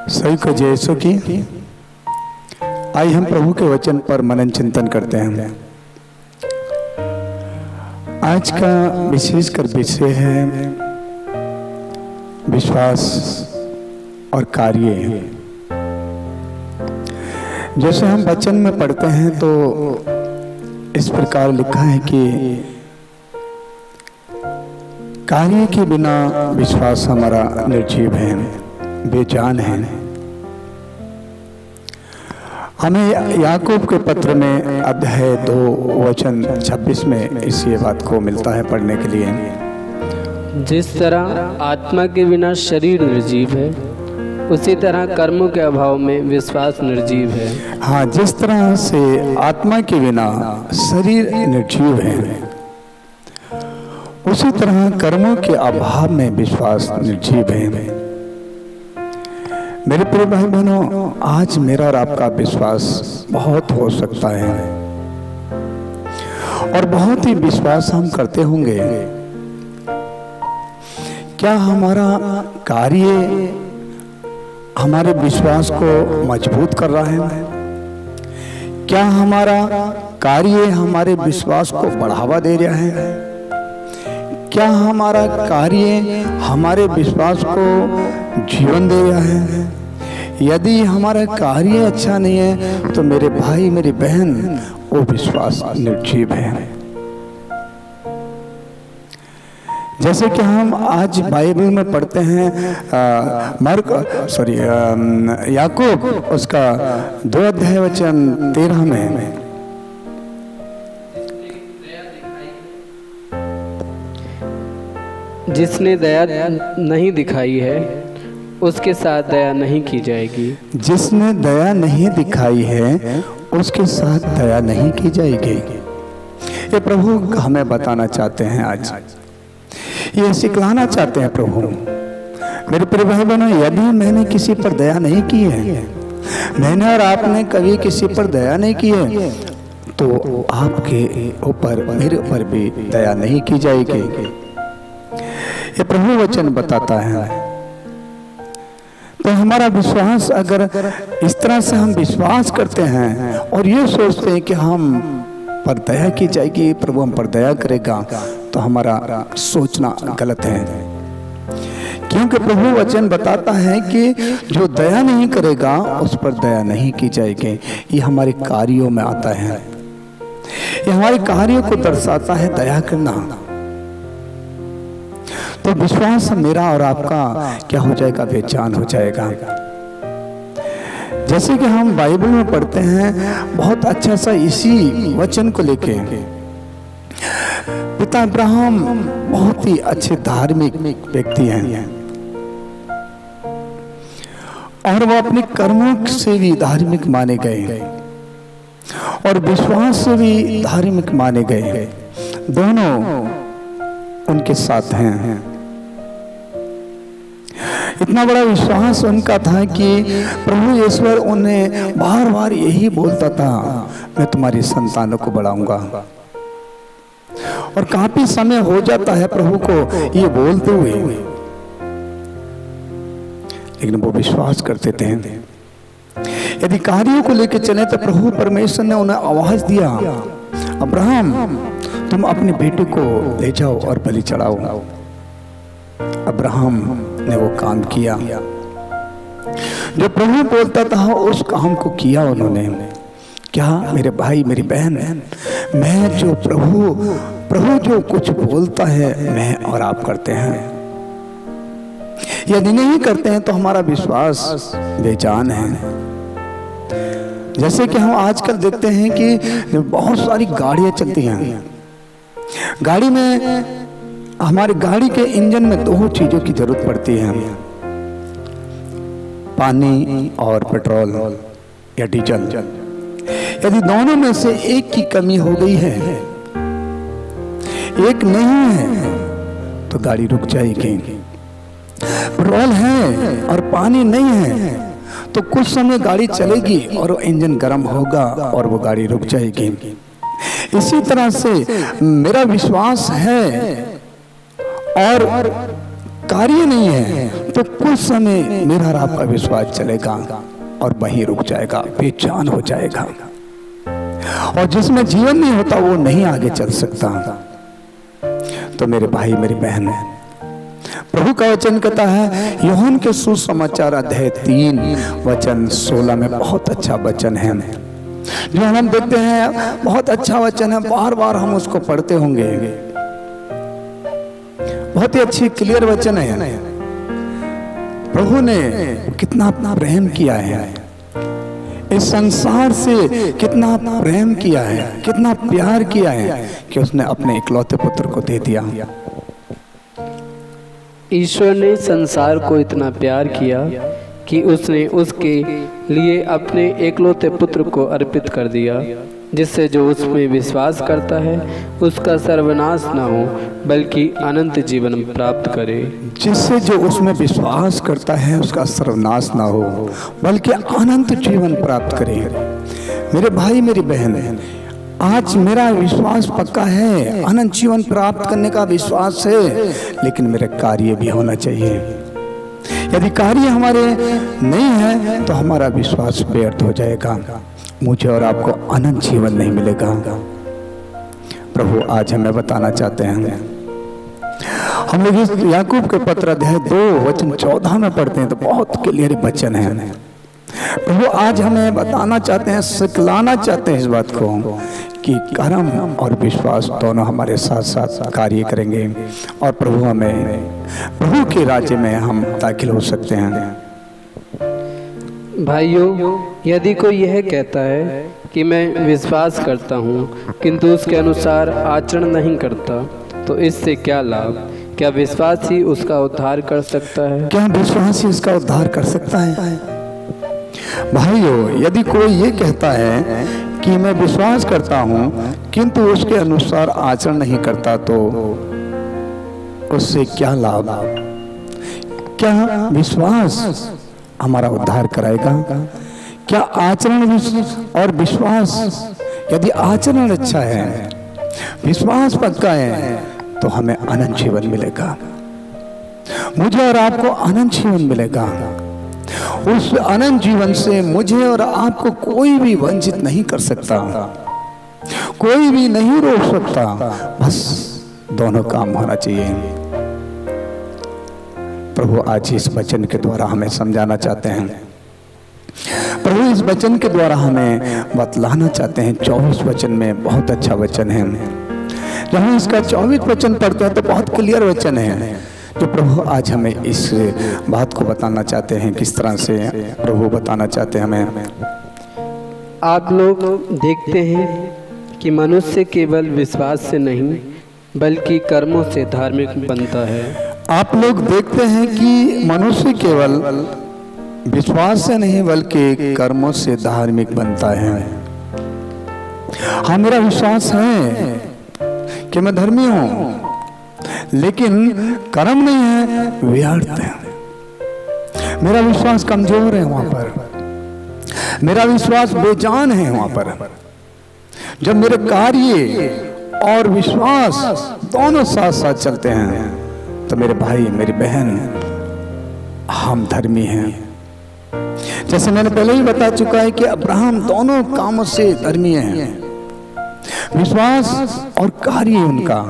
सही को जैसो की आई हम प्रभु के वचन पर मनन चिंतन करते हैं। आज का विशेष कर विषय है विश्वास और कार्य। जैसे हम वचन में पढ़ते हैं तो इस प्रकार लिखा है कि कार्य के बिना विश्वास हमारा निर्जीव है, बेजान है। हमें याकूब के पत्र में अध्याय 2 वचन 26 में इस ये बात को मिलता है पढ़ने के लिए। जिस तरह आत्मा के बिना शरीर निर्जीव है, उसी तरह कर्मों के अभाव में विश्वास निर्जीव है। हाँ, जिस तरह से आत्मा के बिना शरीर निर्जीव है, उसी तरह कर्मों के अभाव में विश्वास निर्जीव है। मेरे प्रिय भाई बहनों, आज मेरा और आपका विश्वास बहुत हो सकता है और बहुत ही विश्वास हम करते होंगे। क्या हमारा कार्य हमारे विश्वास को मजबूत कर रहा है? क्या हमारा कार्य हमारे विश्वास को बढ़ावा दे रहा है? क्या हमारा कार्य हमारे विश्वास को जीवन दे रहा है? यदि हमारा कार्य अच्छा नहीं है तो मेरे भाई मेरी बहन, वो विश्वास निर्जीव है। जैसे कि हम आज बाइबल में पढ़ते हैं याकूब उसका 2 अध्याय वचन 13 में, जिसने दया नहीं दिखाई है उसके साथ दया नहीं की जाएगी। जिसने दया नहीं दिखाई है उसके साथ दया नहीं की जाएगी। ये प्रभु हमें बताना चाहते हैं, आज ये सिखलाना चाहते हैं प्रभु। मेरे प्रिय भाई बहनों, यदि मैंने किसी पर दया नहीं की है, मैंने और आपने कभी किसी पर दया नहीं की है, तो आपके ऊपर मेरे ऊपर भी दया नहीं की जाएगी। ये प्रभु वचन बताता है। तो हमारा विश्वास, अगर इस तरह से हम विश्वास करते हैं और ये सोचते हैं कि हम पर दया की जाएगी, प्रभु हम पर दया करेगा, तो हमारा सोचना गलत है। क्योंकि प्रभु वचन बताता है कि जो दया नहीं करेगा उस पर दया नहीं की जाएगी। ये हमारे कार्यों में आता है, ये हमारे कार्यों को दर्शाता है दया करना। तो विश्वास मेरा और आपका क्या हो जाएगा? बेजान हो जाएगा। जैसे कि हम बाइबल में पढ़ते हैं बहुत अच्छा सा इसी वचन को लेके, पिता अब्राहम बहुत ही अच्छे धार्मिक व्यक्ति हैं और वो अपने कर्मों से भी धार्मिक माने गए और विश्वास से भी धार्मिक माने गए। दोनों उनके साथ हैं। इतना बड़ा विश्वास उनका था कि प्रभु ईश्वर उन्हें बार बार यही बोलता था, मैं तुम्हारी संतानों को बढ़ाऊंगा। और काफी समय हो जाता है प्रभु को ये बोलते हुए, लेकिन वो विश्वास करते थे। यदि कार्यों को लेकर चले तो प्रभु परमेश्वर ने उन्हें आवाज दिया, अब्राहम तुम अपने बेटे को ले जाओ और बलि चढ़ाओ। अब्राहम ने वो काम किया, जो प्रभु बोलता था उस काम को किया उन्होंने। क्या मेरे भाई मेरी बहन, मैं जो प्रभु जो कुछ बोलता है मैं और आप करते हैं। यदि नहीं करते हैं तो हमारा विश्वास बेजान है। जैसे कि हम आजकल देखते हैं कि बहुत सारी गाड़ियां चलती हैं। गाड़ी में, हमारी गाड़ी के इंजन में 2 चीजों की जरूरत पड़ती है, पानी और पेट्रोल या डीजल। यदि दोनों में से एक की कमी हो गई है, एक नहीं है, तो गाड़ी रुक जाएगी। पेट्रोल है और पानी नहीं है तो कुछ समय गाड़ी चलेगी और इंजन गर्म होगा और वो गाड़ी रुक जाएगी। इसी तरह से मेरा विश्वास है और कार्य नहीं है तो कुछ समय मेरा और आपका विश्वास चलेगा और वहीं रुक जाएगा, बेजान हो जाएगा। और जिसमें जीवन नहीं होता वो नहीं आगे चल सकता। तो मेरे भाई मेरी बहन, प्रभु का वचन कहता है, यूहन्ना के सुसमाचार अध्याय 3 वचन 16 में बहुत अच्छा वचन है जो हम देखते हैं, बहुत अच्छा वचन है, बार बार हम उसको पढ़ते होंगे। बहुत ही अच्छी क्लियर वचन है। प्रभु ने कितना अपना प्रेम किया है, इस संसार से कितना प्रेम किया है, कितना प्यार किया है कि उसने अपने इकलौते पुत्र को दे दिया। ईश्वर ने संसार को इतना प्यार किया कि उसने उसके लिए अपने एकलौते पुत्र को अर्पित कर दिया, जिससे जो उसमें विश्वास करता है उसका सर्वनाश न हो बल्कि अनंत जीवन प्राप्त करे। जिससे जो उसमें विश्वास करता है उसका सर्वनाश ना हो बल्कि अनंत जीवन प्राप्त करे। मेरे भाई मेरी बहन, आज मेरा विश्वास पक्का है, अनंत जीवन प्राप्त करने का विश्वास है, लेकिन मेरे कार्य भी होना चाहिए। यदि कार्य हमारे नहीं है तो हमारा विश्वास व्यर्थ हो जाएगा, मुझे और आपको अनंत जीवन नहीं मिलेगा। प्रभु आज हमें बताना चाहते हैं, हम लोग इस याकूब के पत्र अध्याय 2 वचन 14 में पढ़ते हैं तो बहुत क्लियर वचन है। प्रभु आज हमें बताना चाहते हैं, सिखलाना चाहते हैं इस बात को कि कर्म और विश्वास दोनों हमारे साथ साथ कार्य करेंगे और प्रभु के राज्य में हम दाखिल हो सकते हैं। भाइयों, यदि कोई यह कहता है कि मैं विश्वास करता हूँ किंतु उसके अनुसार आचरण नहीं करता, तो इससे क्या लाभ? क्या विश्वास ही उसका उद्धार कर सकता है? क्या विश्वास ही इसका उद्धार कर सकता है? भाइयों, यदि कोई ये कहता है कि मैं विश्वास करता हूँ किंतु उसके अनुसार आचरण नहीं करता, तो उससे क्या लाभ? क्या विश्वास हमारा उद्धार कराएगा? क्या आचरण और विश्वास, यदि आचरण अच्छा है, विश्वास पक्का है, तो हमें अनंत जीवन मिलेगा, मुझे और आपको अनंत जीवन मिलेगा। उस अनंत जीवन से मुझे और आपको कोई भी वंचित नहीं कर सकता, कोई भी नहीं रोक सकता, बस दोनों काम होना चाहिए। प्रभु आज इस वचन के द्वारा हमें समझाना चाहते हैं, प्रभु इस वचन के द्वारा हमें बतलाना चाहते हैं। 24 वचन में बहुत अच्छा वचन है, जब हम इसका 24 वचन पढ़ते हैं तो बहुत क्लियर वचन है, तो प्रभु आज हमें इस बात को बताना चाहते हैं। किस तरह से प्रभु बताना चाहते हैं हमें? आप लोग देखते हैं कि मनुष्य केवल विश्वास से नहीं बल्कि कर्मों से धार्मिक बनता है। आप लोग देखते हैं कि मनुष्य केवल विश्वास से नहीं बल्कि कर्मों से धार्मिक बनता है। हाँ, मेरा विश्वास है कि मैं धर्मी हूं, लेकिन कर्म नहीं है, व्यर्थ है। मेरा विश्वास कमजोर है, वहां पर मेरा विश्वास बेजान है। वहां पर जब मेरे कार्य और विश्वास दोनों साथ साथ चलते हैं तो मेरे भाई मेरी बहन, हम धर्मी हैं। जैसे मैंने पहले ही बता चुका है कि अब्राहम दोनों कामों से धर्मी हैं, विश्वास और कार्य उनका,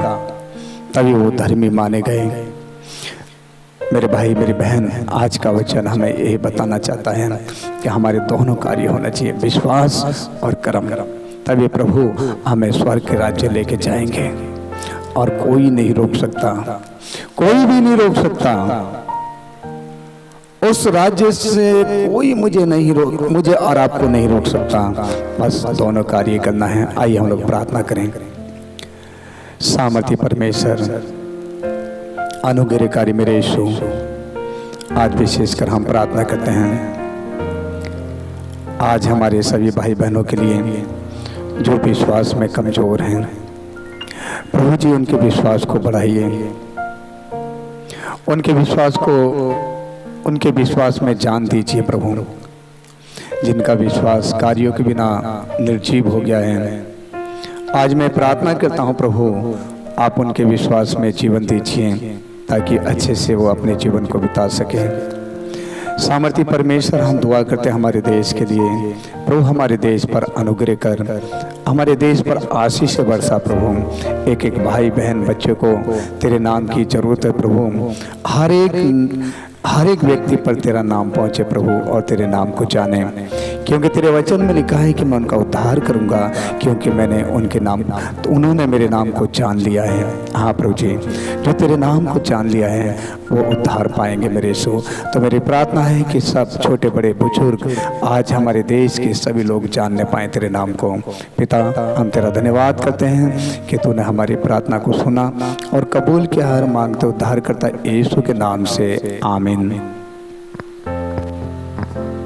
तभी वो धर्मी माने गए। मेरे भाई मेरी बहन, आज का वचन हमें यही बताना चाहता है कि हमारे दोनों कार्य होना चाहिए, विश्वास और कर्म, तभी प्रभु हमें स्वर्ग के राज्य लेके जाएंगे और कोई नहीं रोक सकता, कोई भी नहीं रोक सकता। उस राज्य से कोई मुझे और आपको नहीं रोक सकता, बस दोनों कार्य करना है। आइए हम लोग प्रार्थना करें। सामर्थ्य परमेश्वर, अनुग्रहकारी मेरे यीशु, आज विशेषकर हम प्रार्थना करते हैं आज हमारे सभी भाई बहनों के लिए जो विश्वास में कमजोर हैं। प्रभु जी, उनके विश्वास को बढ़ाइए, उनके विश्वास में जान दीजिए। प्रभु, जिनका विश्वास कार्यों के बिना निर्जीव हो गया है, आज मैं प्रार्थना करता हूँ प्रभु, आप उनके विश्वास में जीवन दीजिए ताकि अच्छे से वो अपने जीवन को बिता सके। सामर्थी परमेश्वर, हम दुआ करते हैं हमारे देश के लिए। प्रभु हमारे देश पर अनुग्रह कर, हमारे देश पर आशीष बरसा प्रभु। एक एक भाई बहन बच्चे को तेरे नाम की जरूरत है प्रभु। हर एक व्यक्ति पर तेरा नाम पहुँचे प्रभु और तेरे नाम को जाने, क्योंकि तेरे वचन में लिखा है कि मैं उनका उद्धार करूंगा, क्योंकि मैंने उनके नाम, तो उन्होंने मेरे नाम को जान लिया है। हाँ प्रभु जी, जो तेरे नाम को जान लिया है वो उद्धार पाएंगे मेरे यीशु। तो मेरी प्रार्थना है कि सब छोटे बड़े बुजुर्ग आज हमारे देश के सभी लोग जानने पाएँ तेरे नाम को। पिता, हम तेरा धन्यवाद करते हैं कि तूने हमारी प्रार्थना को सुना और कबूल किया। हर मांगते उद्धार करता यीशु के नाम से, आमीन।